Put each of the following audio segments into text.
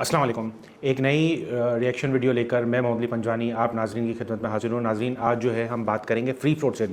अस्सलाम वालेकुम। एक नई रिएक्शन वीडियो लेकर मैं मोहम्मद अली पंजवानी आप नाजरीन की खिदमत में हाजिर हूँ। नाजरीन, आज जो है हम बात करेंगे फ्री फ्लोट से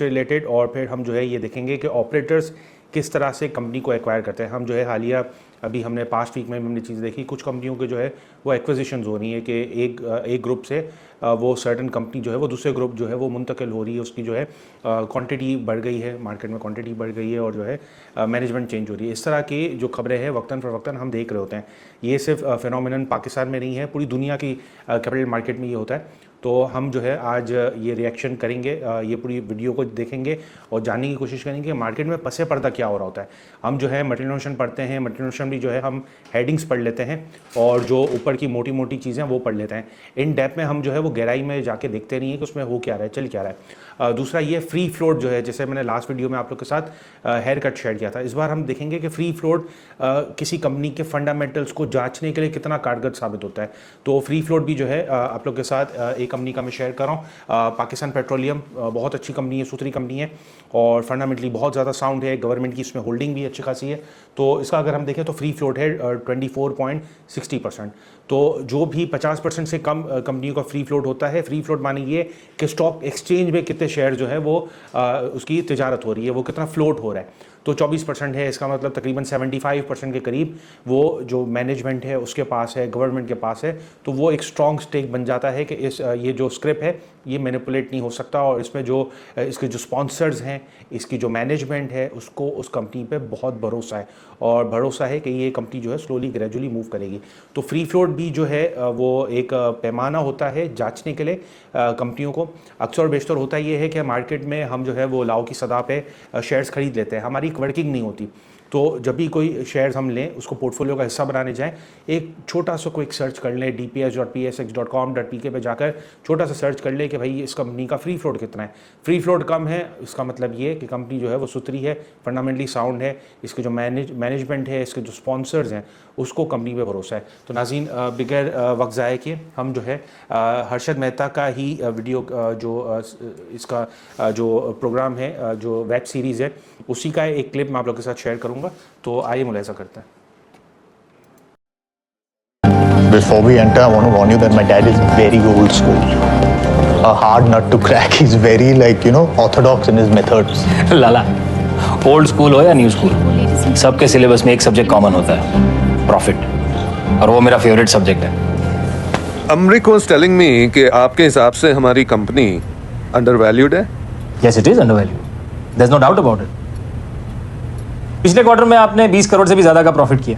रिलेटेड और फिर हम जो है ये देखेंगे कि ऑपरेटर्स किस तरह से कंपनी को एक्वायर करते हैं। हम जो है हालिया अभी हमने पास्ट वीक में हमने चीज़ देखी, कुछ कंपनियों के जो है वो एक्विजिशंस हो रही है कि एक ग्रुप से वो सर्टन कंपनी जो है वो दूसरे ग्रुप जो है वो मुंतकिल हो रही है, उसकी जो है क्वांटिटी बढ़ गई है, मार्केट में क्वांटिटी बढ़ गई है और जो है मैनेजमेंट चेंज हो रही है। इस तरह की जो खबरें हैं वक्तन फ़वक्तन हम देख रहे होते हैं। ये सिर्फ फिनोमिनन पाकिस्तान में नहीं है, पूरी दुनिया की कैपिटल मार्केट में ये होता है। तो हम जो है आज ये रिएक्शन करेंगे, ये पूरी वीडियो को देखेंगे और जानने की कोशिश करेंगे कि मार्केट में पसे पर्दा क्या हो रहा होता है। हम जो है मटेरियल नोशन पढ़ते हैं, मटेरियल नोशन भी जो है हम हेडिंग्स पढ़ लेते हैं और जो ऊपर की मोटी मोटी चीज़ें वो पढ़ लेते हैं। इन डेप्थ में हम जो है वो गहराई में जाके देखते नहीं है कि उसमें हो क्या रहा है, चल क्या रहा है। दूसरा ये फ्री फ्लोट जो है, जैसे मैंने लास्ट वीडियो में आप लोग के साथ हेयर कट शेयर किया था, इस बार हम देखेंगे कि फ्री फ्लोट किसी कंपनी के फंडामेंटल्स को जांचने के लिए कितना कारगर साबित होता है। तो फ्री फ्लोट भी जो है आप लोग के साथ एक कंपनी का मैं शेयर कर रहा हूँ, पाकिस्तान पेट्रोलियम। बहुत अच्छी कंपनी है, सुथरी कंपनी है और फंडामेंटली बहुत ज़्यादा साउंड है, गवर्नमेंट की इसमें होल्डिंग भी अच्छी खासी है। तो इसका अगर हम देखें तो फ्री फ्लोट है 24.60%। तो जो भी 50% से कम कंपनियों का फ्री फ्लोट होता है, फ्री फ्लोट माने ये कि स्टॉक एक्सचेंज में कितने शेयर जो है वो उसकी तिजारत हो रही है, वो कितना फ्लोट हो रहा है। तो 24% है, इसका मतलब तकरीबन 75% के करीब वो जो मैनेजमेंट है उसके पास है, गवर्नमेंट के पास है। तो वो एक स्ट्रॉन्ग स्टेक बन जाता है कि ये जो स्क्रिप्ट है ये मैनिपुलेट नहीं हो सकता और इसमें जो इसके जो स्पॉन्सर्स हैं, इसकी जो मैनेजमेंट है, उसको उस कंपनी पे बहुत भरोसा है और भरोसा है कि ये कंपनी जो है स्लोली ग्रेजुअली मूव करेगी। तो फ्री फ्लोट भी जो है वो एक पैमाना होता है जांचने के लिए कंपनियों को। अक्सर बेशतर होता ये है कि मार्केट में हम जो है वो लाओ की सदा पे शेयर्स खरीद लेते हैं, हमारी वर्किंग नहीं होती। तो जब भी कोई शेयर्स हम लें, उसको पोर्टफोलियो का हिस्सा बनाने जाएं, एक छोटा सा क्विक सर्च कर लें, dps.psx.com.pk पे जाकर छोटा सा सर्च कर लें कि भाई इस कंपनी का फ्री फ्लोट कितना है। फ्री फ्लोट कम है, इसका मतलब ये कि कंपनी जो है वो सुथरी है, फंडामेंटली साउंड है, इसके जो मैनेजमेंट है, इसके जो स्पॉन्सर्स हैं, उसको कंपनी पे भरोसा है। तो नाज़रीन, बगैर वक्त ज़ाया किए हम जो है हर्षद मेहता का ही वीडियो जो इसका जो प्रोग्राम है, जो वेब सीरीज़ है, उसी का एक क्लिप मैं आप लोग के साथ शेयर करूंगा। तो आइए मुलाहिजा करते हैं। Before we enter, I want to warn you that my dad is very old school. A hard nut to crack. He's very orthodox in his methods. Lala, old school हो या न्यू स्कूल, सबके syllabus में एक subject common होता है, profit, और वो मेरा फेवरेट सब्जेक्ट है। अमरिक was telling me कि आपके हिसाब से हमारी कंपनी अंडरवैल्यूड है। Yes, it is undervalued. There's no doubt about it. पिछले क्वार्टर में आपने 20 करोड़ से भी ज्यादा का प्रॉफिट किया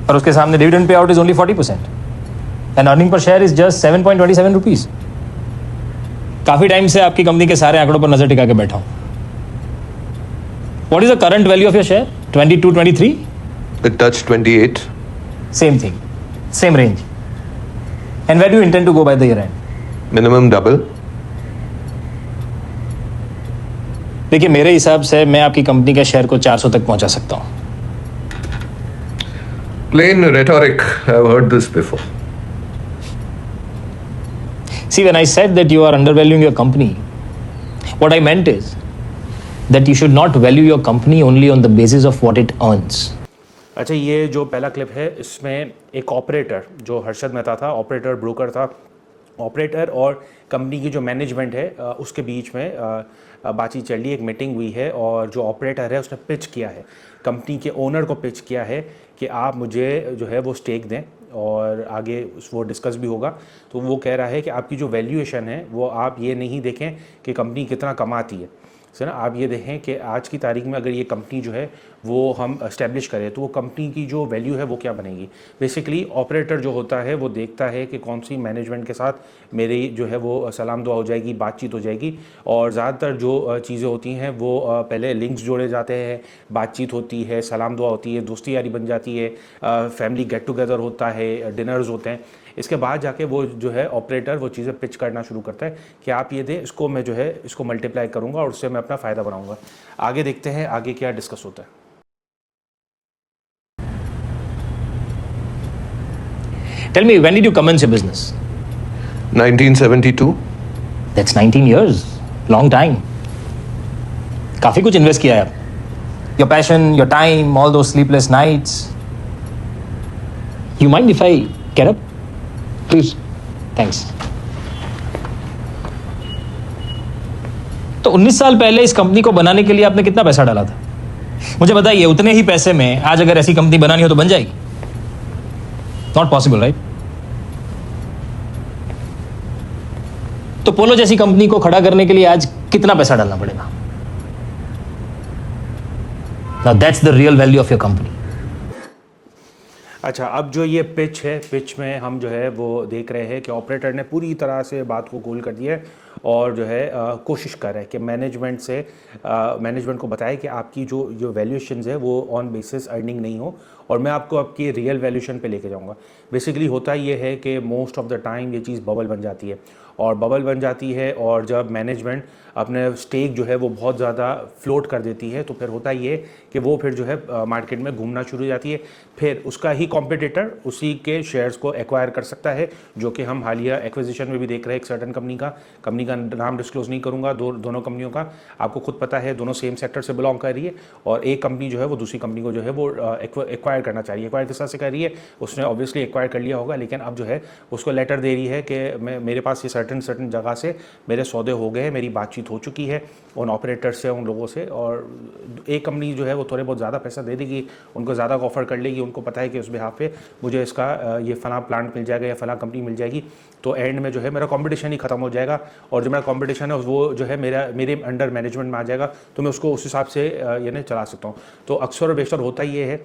और उसके सामने dividend pay out is only 40% and earning per share is just 7.27 rupees. काफी टाइम से आपकी कंपनी के सारे आंकड़ों पर नजर टिका के बैठा हूं। What is the current value of your share? 22, 23? It touched 28. Same thing, same range. And where do you intend to go by the year end? Minimum double. देखिए, मेरे हिसाब से मैं आपकी कंपनी के शेयर को 400 तक पहुंचा सकता हूं। Plain rhetoric. I've heard this before. See, when I said that you are undervaluing your company, what I meant is that you should not value your company only on the basis of what it earns. अच्छा, ये जो पहला clip है इसमें एक operator जो हर्षद मेहता था, operator broker था, ऑपरेटर और कंपनी की जो मैनेजमेंट है उसके बीच में बातचीत चल रही है, एक मीटिंग हुई है और जो ऑपरेटर है उसने पिच किया है, कंपनी के ओनर को पिच किया है कि आप मुझे जो है वो स्टेक दें और आगे वो डिस्कस भी होगा। तो वो कह रहा है कि आपकी जो वैल्यूएशन है वो आप ये नहीं देखें कि कंपनी कितना कमाती है, सर, आप ये देखें कि आज की तारीख में अगर ये कंपनी जो है वो हम इस्टेब्लिश करें तो वो कंपनी की जो वैल्यू है वो क्या बनेगी। बेसिकली ऑपरेटर जो होता है वो देखता है कि कौन सी मैनेजमेंट के साथ मेरी जो है वो सलाम दुआ हो जाएगी, बातचीत हो जाएगी। और ज़्यादातर जो चीज़ें होती हैं वो पहले लिंक्स जोड़े जाते हैं, बातचीत होती है, सलाम दुआ होती है, दोस्ती यारी बन जाती है, फैमिली गेट टुगेदर होता है, डिनर्स होते हैं। इसके बाद जाके वो जो है ऑपरेटर वो चीज़ें पिच करना शुरू करता है कि आप ये दें, इसको मैं जो है इसको मल्टीप्लाई करूँगा और उससे मैं अपना फ़ायदा बनाऊँगा। आगे देखते हैं आगे क्या डिस्कस होता है। Tell me, when did you commence your business? 1972. That's 19 years. Long time. काफी कुछ इन्वेस्ट किया है आप। Your passion, your time, all those sleepless nights. You mind if I get up? Please. Thanks. तो 19 साल पहले इस कंपनी को बनाने के लिए आपने कितना पैसा डाला था? मुझे बताइए, उतने ही पैसे में आज अगर ऐसी कंपनी बनानी हो तो बन जाएगी? Not possible, right? तो पोलो जैसी कंपनी को खड़ा करने के लिए आज कितना पैसा डालना पड़ेगा? Now that's the real value of your company. अच्छा, अब जो ये पिच है, पिच में हम जो है वो देख रहे हैं कि ऑपरेटर ने पूरी तरह से बात को गोल कर दिया है और जो है कोशिश कर रहा है कि मैनेजमेंट को बताए कि आपकी जो वैल्यूएशंस है वो ऑन बेसिस अर्निंग नहीं हो और मैं आपको आपकी रियल वैल्यूएशन पे लेके जाऊंगा। बेसिकली होता ये है कि मोस्ट ऑफ द टाइम ये चीज़ बबल बन जाती है और बबल बन जाती है और जब मैनेजमेंट अपने स्टेक जो है वो बहुत ज़्यादा फ्लोट कर देती है तो फिर होता ये कि वो फिर जो है मार्केट में घूमना शुरू हो जाती है। फिर उसका ही कॉम्पिटिटर उसी के शेयर्स को एक्वायर कर सकता है, जो कि हम हालिया एक्विजिशन में भी देख रहे हैं एक सर्टन कंपनी का नाम डिस्क्लोज नहीं करूंगा। दोनों कंपनियों का आपको खुद पता है, दोनों सेम सेक्टर से बिलोंग कर रही है और एक कंपनी जो है वो दूसरी कंपनी को जो है वो एक्वायर करना चाह रही है। एक्वायर किस तरह से कर रही है, उसने ऑब्वियसली एक्वायर कर लिया होगा, लेकिन अब जो है उसको लेटर दे रही है कि मेरे पास ये सर्टन जगह से मेरे सौदे हो गए हैं, मेरी बातचीत हो चुकी है उन ऑपरेटर्स से, उन लोगों से, और एक कंपनी जो है वो थोड़े बहुत ज़्यादा पैसा दे देगी, उनको ज़्यादा ऑफर कर लेगी, उनको पता है कि उस बिहाफ पे मुझे इसका ये फलां प्लांट मिल जाएगा या फलां कंपनी मिल जाएगी, तो एंड में जो है मेरा कंपटीशन ही खत्म हो जाएगा और जो मेरा कंपटीशन है वो जो है मेरे अंडर मैनेजमेंट में आ जाएगा, तो मैं उसको उस हिसाब से यानी चला सकता हूँ। तो अक्सर और बेशतर होता ये है,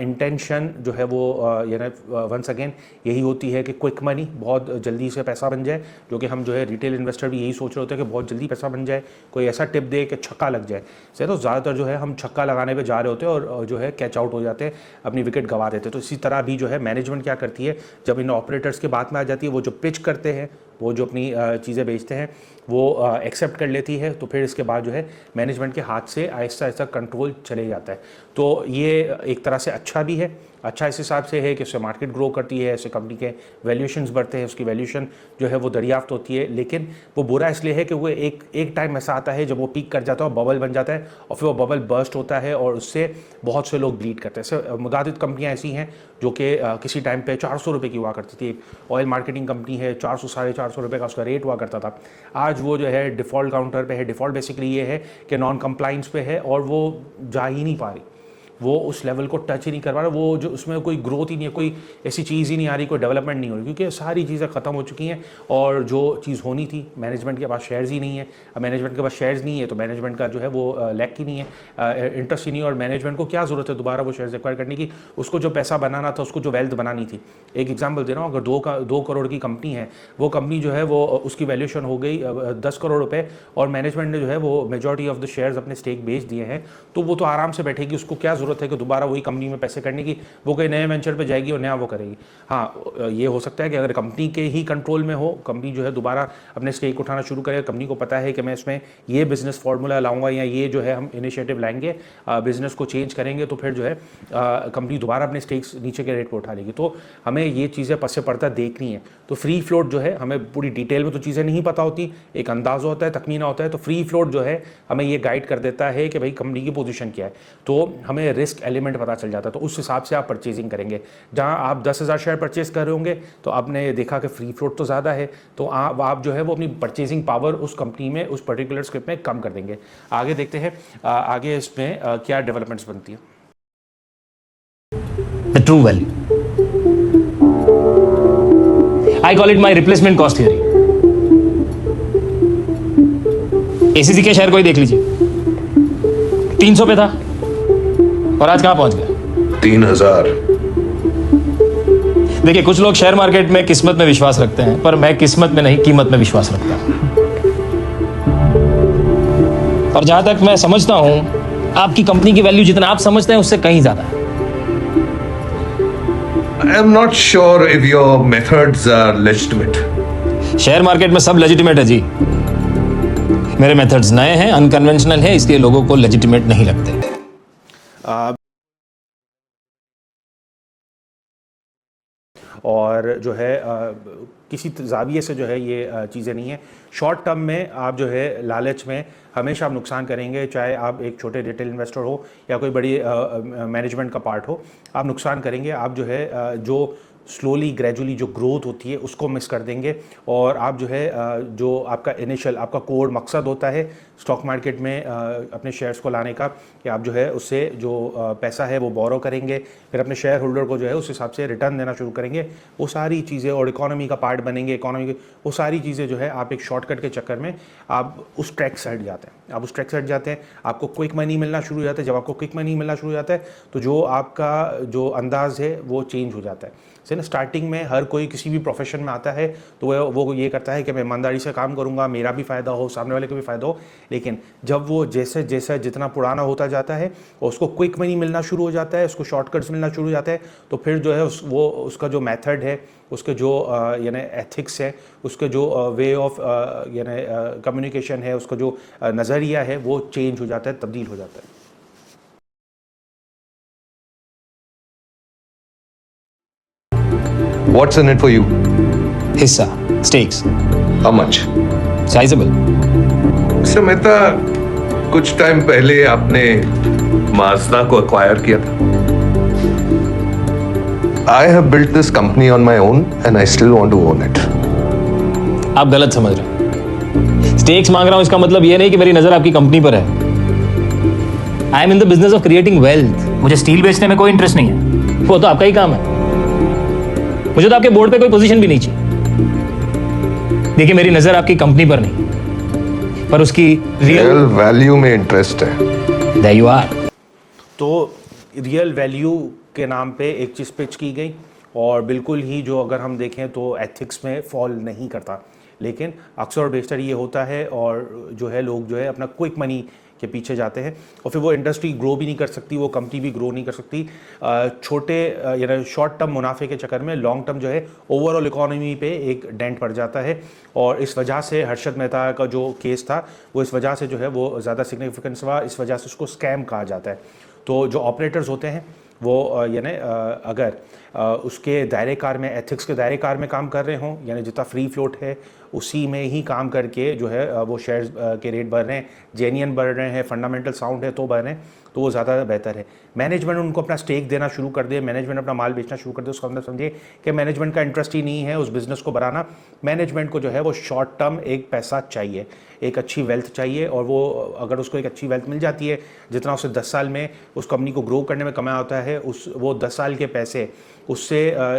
इंटेंशन जो है वो यानी वंस अगेन यही होती है कि क्विक मनी, बहुत जल्दी से पैसा बन जाए, जो कि हम जो है रिटेल इन्वेस्टर भी यही सोच रहे होते हैं कि बहुत जल्दी पैसा बन जाए, कोई ऐसा टिप दे कि छक्का लग जाए। से तो ज़्यादातर जो है हम छक्का लगाने पे जा रहे होते हैं और जो है कैच आउट हो जाते हैं, अपनी विकेट गंवा देते हैं। तो इसी तरह भी जो है मैनेजमेंट क्या करती है, जब इन ऑपरेटर्स के बात में आ जाती है, वो जो पिच करते हैं, वो जो अपनी चीज़ें बेचते हैं वो एक्सेप्ट कर लेती है, तो फिर इसके बाद जो है मैनेजमेंट के हाथ से आहिस्ता आहिस्ता कंट्रोल चले जाता है। तो ये एक तरह से अच्छा भी है, अच्छा इस हिसाब से है कि उससे मार्केट ग्रो करती है, इससे कंपनी के वैल्यूएशंस बढ़ते हैं, उसकी वैल्यूएशन जो है वो दरियाफ्त होती है, लेकिन वो बुरा इसलिए है कि वो एक टाइम ऐसा आता है जब वो पीक कर जाता है, बबल बन जाता है और फिर वो बबल बर्स्ट होता है और उससे बहुत से लोग ब्लीड करते हैं। ऐसे मुतादिद कंपनियाँ ऐसी हैं जो कि किसी टाइम पे 400 रुपये की हुआ करती थी। ऑयल मार्केटिंग कंपनी है, 400 साढ़े 400 रुपये का उसका रेट हुआ करता था। आज वो जो है डिफ़ॉल्ट काउंटर पे है। डिफ़ॉल्ट बेसिकली ये है कि नॉन कंप्लाइंस पे है और वो जा ही नहीं पा रही, वो उस लेवल को टच ही नहीं कर पा रहा, वो जो उसमें कोई ग्रोथ ही नहीं है, कोई ऐसी चीज़ ही नहीं आ रही, कोई डेवलपमेंट नहीं हो रही, क्योंकि सारी चीज़ें ख़त्म हो चुकी हैं और जो चीज़ होनी थी, मैनेजमेंट के पास शेयर्स ही नहीं है। अब मैनेजमेंट के पास शेयर्स नहीं है तो मैनेजमेंट का जो है वो लैक ही नहीं है, इंटरेस्ट ही नहीं है, और मैनेजमेंट को क्या ज़रूरत है दोबारा वो शेयर्स एक्वायर करने की। उसको जो पैसा बनाना था, उसको जो वेल्थ बनानी थी, एक एग्जाम्पल दे रहा हूँ, अगर 2 करोड़ की कंपनी है, वो कंपनी जो है वो उसकी वैल्यूएशन हो गई 10 करोड़ रुपये और मैनेजमेंट ने जो है वो मेजॉरिटी ऑफ द शेयर्स अपने स्टेक बेच दिए हैं, तो वो तो आराम से बैठेगी। उसको क्या ज़रूरत है कि दोबारा वही कंपनी में पैसे करने की, वो कोई नए वेंचर पे जाएगी और नया वो करेगी। हाँ, ये हो सकता है कि अगर कंपनी के ही कंट्रोल में हो, कंपनी जो है दोबारा अपने स्टेक उठाना शुरू करे, कंपनी को पता है कि मैं इसमें ये बिजनेस फार्मूला लाऊंगा या ये जो है हम इनिशिएटिव लाएंगे, बिजनेस को चेंज करेंगे, तो फिर जो है कंपनी दोबारा अपने स्टेक्स नीचे के रेट पर उठा लेगी। तो हमें ये चीज़ें पसे पड़ता देखनी है। तो फ्री फ्लोट जो है, हमें पूरी डिटेल में तो चीज़ें नहीं पता होती, एक अंदाज़ा होता है, तखमीना होता है। तो फ्री फ्लोट जो है हमें ये गाइड कर देता है कि भाई कंपनी की पोजीशन क्या है, तो हमें रिस्क एलिमेंट पता चल जाता है। तो उस हिसाब से आप परचेजिंग करेंगे। जहां आप 10,000 शेयर परचेज कर रहे होंगे तो आपने देखा कि फ्री फ्लोट तो ज़्यादा है, तो आप जो है वो अपनी परचेजिंग पावर उस कंपनी में, उस पर्टिकुलर स्क्रिप्ट में कम कर देंगे। आगे देखते हैं आगे इसमें क्या डेवलपमेंट्स बनती है। The true value. I call it my replacement cost theory. ACC के शेयर को ही देख लीजिए, 300 पे था और आज कहां पहुंच गया? 3000। देखिए, कुछ लोग शेयर मार्केट में किस्मत में विश्वास रखते हैं, पर मैं किस्मत में नहीं, कीमत में विश्वास रखता हूं। और जहां तक मैं समझता हूं, आपकी कंपनी की वैल्यू जितना आप समझते हैं उससे कहीं ज्यादा है। I am not sure if your methods are legitimate. Share market में सब लेजिटिमेट है जी। मेरे मेथड्स नए हैं, अनकन्वेंशनल है, इसलिए लोगों को लेजिटिमेट नहीं लगते। और जो है किसी जाविये से जो है ये चीज़ें नहीं है। शॉर्ट टर्म में आप जो है लालच में हमेशा आप नुकसान करेंगे, चाहे आप एक छोटे रिटेल इन्वेस्टर हो या कोई बड़ी मैनेजमेंट का पार्ट हो, आप नुकसान करेंगे। आप जो है स्लोली ग्रेजुअली जो ग्रोथ होती है उसको मिस कर देंगे और आप जो है जो आपका इनिशियल आपका कोर मकसद होता है स्टॉक मार्केट में अपने शेयर्स को लाने का कि आप जो है उससे जो पैसा है वो बोरो करेंगे, फिर अपने शेयर होल्डर को जो है उस हिसाब से रिटर्न देना शुरू करेंगे, वो सारी चीज़ें और इकोनॉमी का पार्ट बनेंगे, इकोनॉमी की वो सारी चीज़ें जो है आप एक शॉर्टकट के चक्कर में आप उस ट्रैक से हट जाते हैं, आप उस ट्रैक से हट जाते हैं, आपको क्विक मनी मिलना शुरू हो जाता है। जब आपको क्विक मनी मिलना शुरू हो जाता है तो जो आपका जो अंदाज़ है वो चेंज हो जाता है। से ना स्टार्टिंग में हर कोई किसी भी प्रोफेशन में आता है तो वो ये करता है कि मैं ईमानदारी से काम करूंगा, मेरा भी फ़ायदा हो, सामने वाले को भी फ़ायदा हो। लेकिन जब वो जैसे जैसे जितना पुराना होता जाता है और उसको क्विक मनी मिलना शुरू हो जाता है, उसको शॉर्टकट्स मिलना शुरू हो जाता है, तो फिर जो है उसका जो मेथड है, उसके जो यानी एथिक्स है, उसके जो वे ऑफ यानी कम्युनिकेशन है, उसका जो नज़रिया है वो चेंज हो जाता है, तब्दील हो जाता है। What's in it for you? हिस्सा, stakes, How much? Sizeable. Mister Mehta, कुछ टाइम पहले आपने माजदा को एक्वायर किया था। I have built this company on my own and I still want to own it. आप गलत समझ रहे हैं। स्टेक्स मांग रहा हूं इसका मतलब ये नहीं कि मेरी नजर आपकी कंपनी पर है। I am in the business of creating wealth. मुझे स्टील बेचने में कोई इंटरेस्ट नहीं है, वो तो आपका ही काम है। मुझे तो आपके बोर्ड पे कोई पोजीशन भी नहीं चाहिए। देखिए, मेरी नजर आपकी कंपनी पर नहीं, पर उसकी रियल वैल्यू में इंटरेस्ट है। There you are. तो रियल वैल्यू के नाम पे एक चीज़ पिच की गई और बिल्कुल ही जो अगर हम देखें तो एथिक्स में फॉल नहीं करता, लेकिन अक्सर और बेशतर ये होता है और जो है लोग जो है अपना क्विक मनी के पीछे जाते हैं और फिर वो इंडस्ट्री ग्रो भी नहीं कर सकती, वो कंपनी भी ग्रो नहीं कर सकती। छोटे यानी शॉर्ट टर्म मुनाफे के चक्कर में लॉन्ग टर्म जो है ओवरऑल इकोनॉमी पे एक डेंट पड़ जाता है और इस वजह से हर्षद मेहता का जो केस था वो इस वजह से जो है वो ज़्यादा सिग्निफिकेंस हुआ, इस वजह से उसको स्कैम कहा जाता है। तो जो ऑपरेटर्स होते हैं वो यानी अगर उसके दायरे कार में, एथिक्स के दायरे कार में काम कर रहे हों, यानी जितना फ्री फ्लोट है उसी में ही काम करके जो है वो शेयर्स के रेट बढ़ रहे हैं, जेन्युइन बढ़ रहे हैं, फंडामेंटल साउंड है तो बढ़ रहे हैं, तो वो ज़्यादा बेहतर है। मैनेजमेंट उनको अपना स्टेक देना शुरू कर दे, मैनेजमेंट अपना माल बेचना शुरू कर दे, उसका मतलब समझिए कि मैनेजमेंट का इंटरेस्ट ही नहीं है उस बिज़नेस को बढ़ाना। मैनेजमेंट को जो है वो शॉर्ट टर्म एक पैसा चाहिए, एक अच्छी वेल्थ चाहिए और वो अगर उसको एक अच्छी वेल्थ मिल जाती है, जितना उसे 10 साल में उस कंपनी को ग्रो करने में कमाया होता है, वो 10 साल के पैसे उससे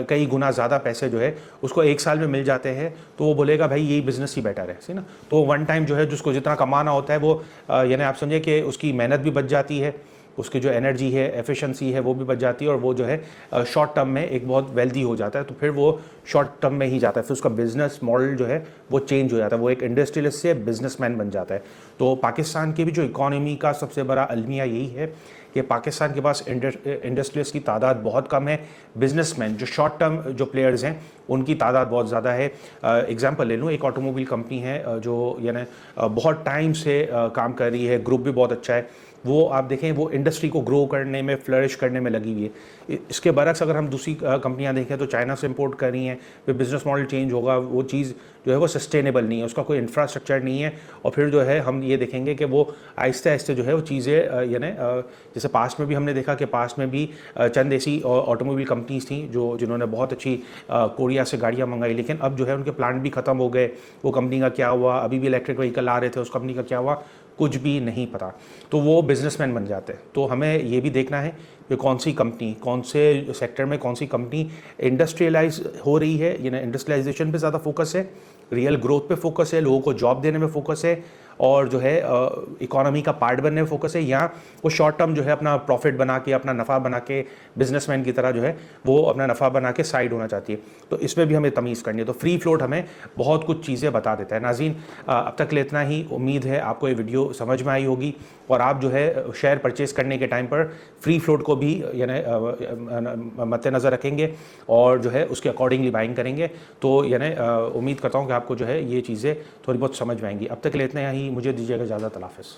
कई गुना ज़्यादा पैसे जो है उसको 1 साल में मिल जाते हैं, तो वो बोलेगा भाई यही बिज़नेस ही बेटर है, सही ना। तो वन टाइम जो है जिसको जितना कमाना होता है वो यानी आप समझिए कि उसकी मेहनत भी बच जाती है, उसकी जो एनर्जी है, एफिशिएंसी है वो भी बच जाती है और वो जो है शॉर्ट टर्म में एक बहुत वेल्दी हो जाता है, तो फिर वो शॉर्ट टर्म में ही जाता है, फिर उसका बिजनेस मॉडल जो है वो चेंज हो जाता है, वो एक इंडस्ट्रियलिस्ट से बिजनेसमैन बन जाता है। तो पाकिस्तान की भी जो इकॉनमी का सबसे बड़ा अलमिया यही है कि पाकिस्तान के पास इंडस्ट्रियलिस्ट की तादाद बहुत कम है, बिजनेसमैन जो शॉर्ट टर्म जो प्लेयर्स हैं उनकी तादाद बहुत ज़्यादा है। एग्जांपल ले लूँ, एक ऑटोमोबाइल कंपनी है जो यानी बहुत टाइम से काम कर रही है, ग्रुप भी बहुत अच्छा है, वो आप देखें वो इंडस्ट्री को ग्रो करने में, फ्लरिश करने में लगी हुई है। इसके बरक्स अगर हम दूसरी कंपनियां देखें तो चाइना से इंपोर्ट कर रही हैं, फिर बिजनेस मॉडल चेंज होगा, वो चीज़ जो है वो सस्टेनेबल नहीं है, उसका कोई इंफ्रास्ट्रक्चर नहीं है और फिर जो है हम ये देखेंगे कि वो आहिस्ते आहिस्ते जो है वो चीज़ें यानी जैसे पास्ट में भी हमने देखा कि पास्ट में भी चंद ऐसी ऑटोमोबाइल कंपनीज थी जिन्होंने बहुत अच्छी कोरिया से गाड़ियाँ मंगाई, लेकिन अब जो है उनके प्लांट भी ख़त्म हो गए, वो कंपनी का क्या हुआ, अभी भी इलेक्ट्रिक व्हीकल आ रहे थे, उस कंपनी का क्या हुआ कुछ भी नहीं पता, तो वो बिजनेसमैन बन जाते हैं। तो हमें ये भी देखना है कि कौन सी कंपनी, कौन से सेक्टर में कौन सी कंपनी इंडस्ट्रियलाइज हो रही है, यानी इंडस्ट्रियलाइजेशन पे ज़्यादा फोकस है, रियल ग्रोथ पे फोकस है, लोगों को जॉब देने में फोकस है और जो है इकोनॉमी का पार्ट बनने में फोकस है, या वो शॉर्ट टर्म जो है अपना प्रॉफिट बना के, अपना नफ़ा बना के, बिजनेसमैन की तरह जो है वो अपना नफ़ा बना के साइड होना चाहती है। तो इसमें भी हमें तमीज़ करनी है। तो फ्री फ्लोट हमें बहुत कुछ चीज़ें बता देता है। नाज़रीन, अब तक ले इतना ही, उम्मीद है आपको ये वीडियो समझ में आई होगी और आप जो है शेयर परचेज़ करने के टाइम पर फ्री फ्लोट को भी यानी मद्देनज़र रखेंगे और जो है उसके अकॉर्डिंगली बाइंग करेंगे। तो यानी उम्मीद करता हूँ कि आपको जो है ये चीज़ें थोड़ी बहुत समझ में आएंगी। अब तक ले इतना ही, मुझे दीजिएगा इजाज़त। अल्लाह हाफ़िज़।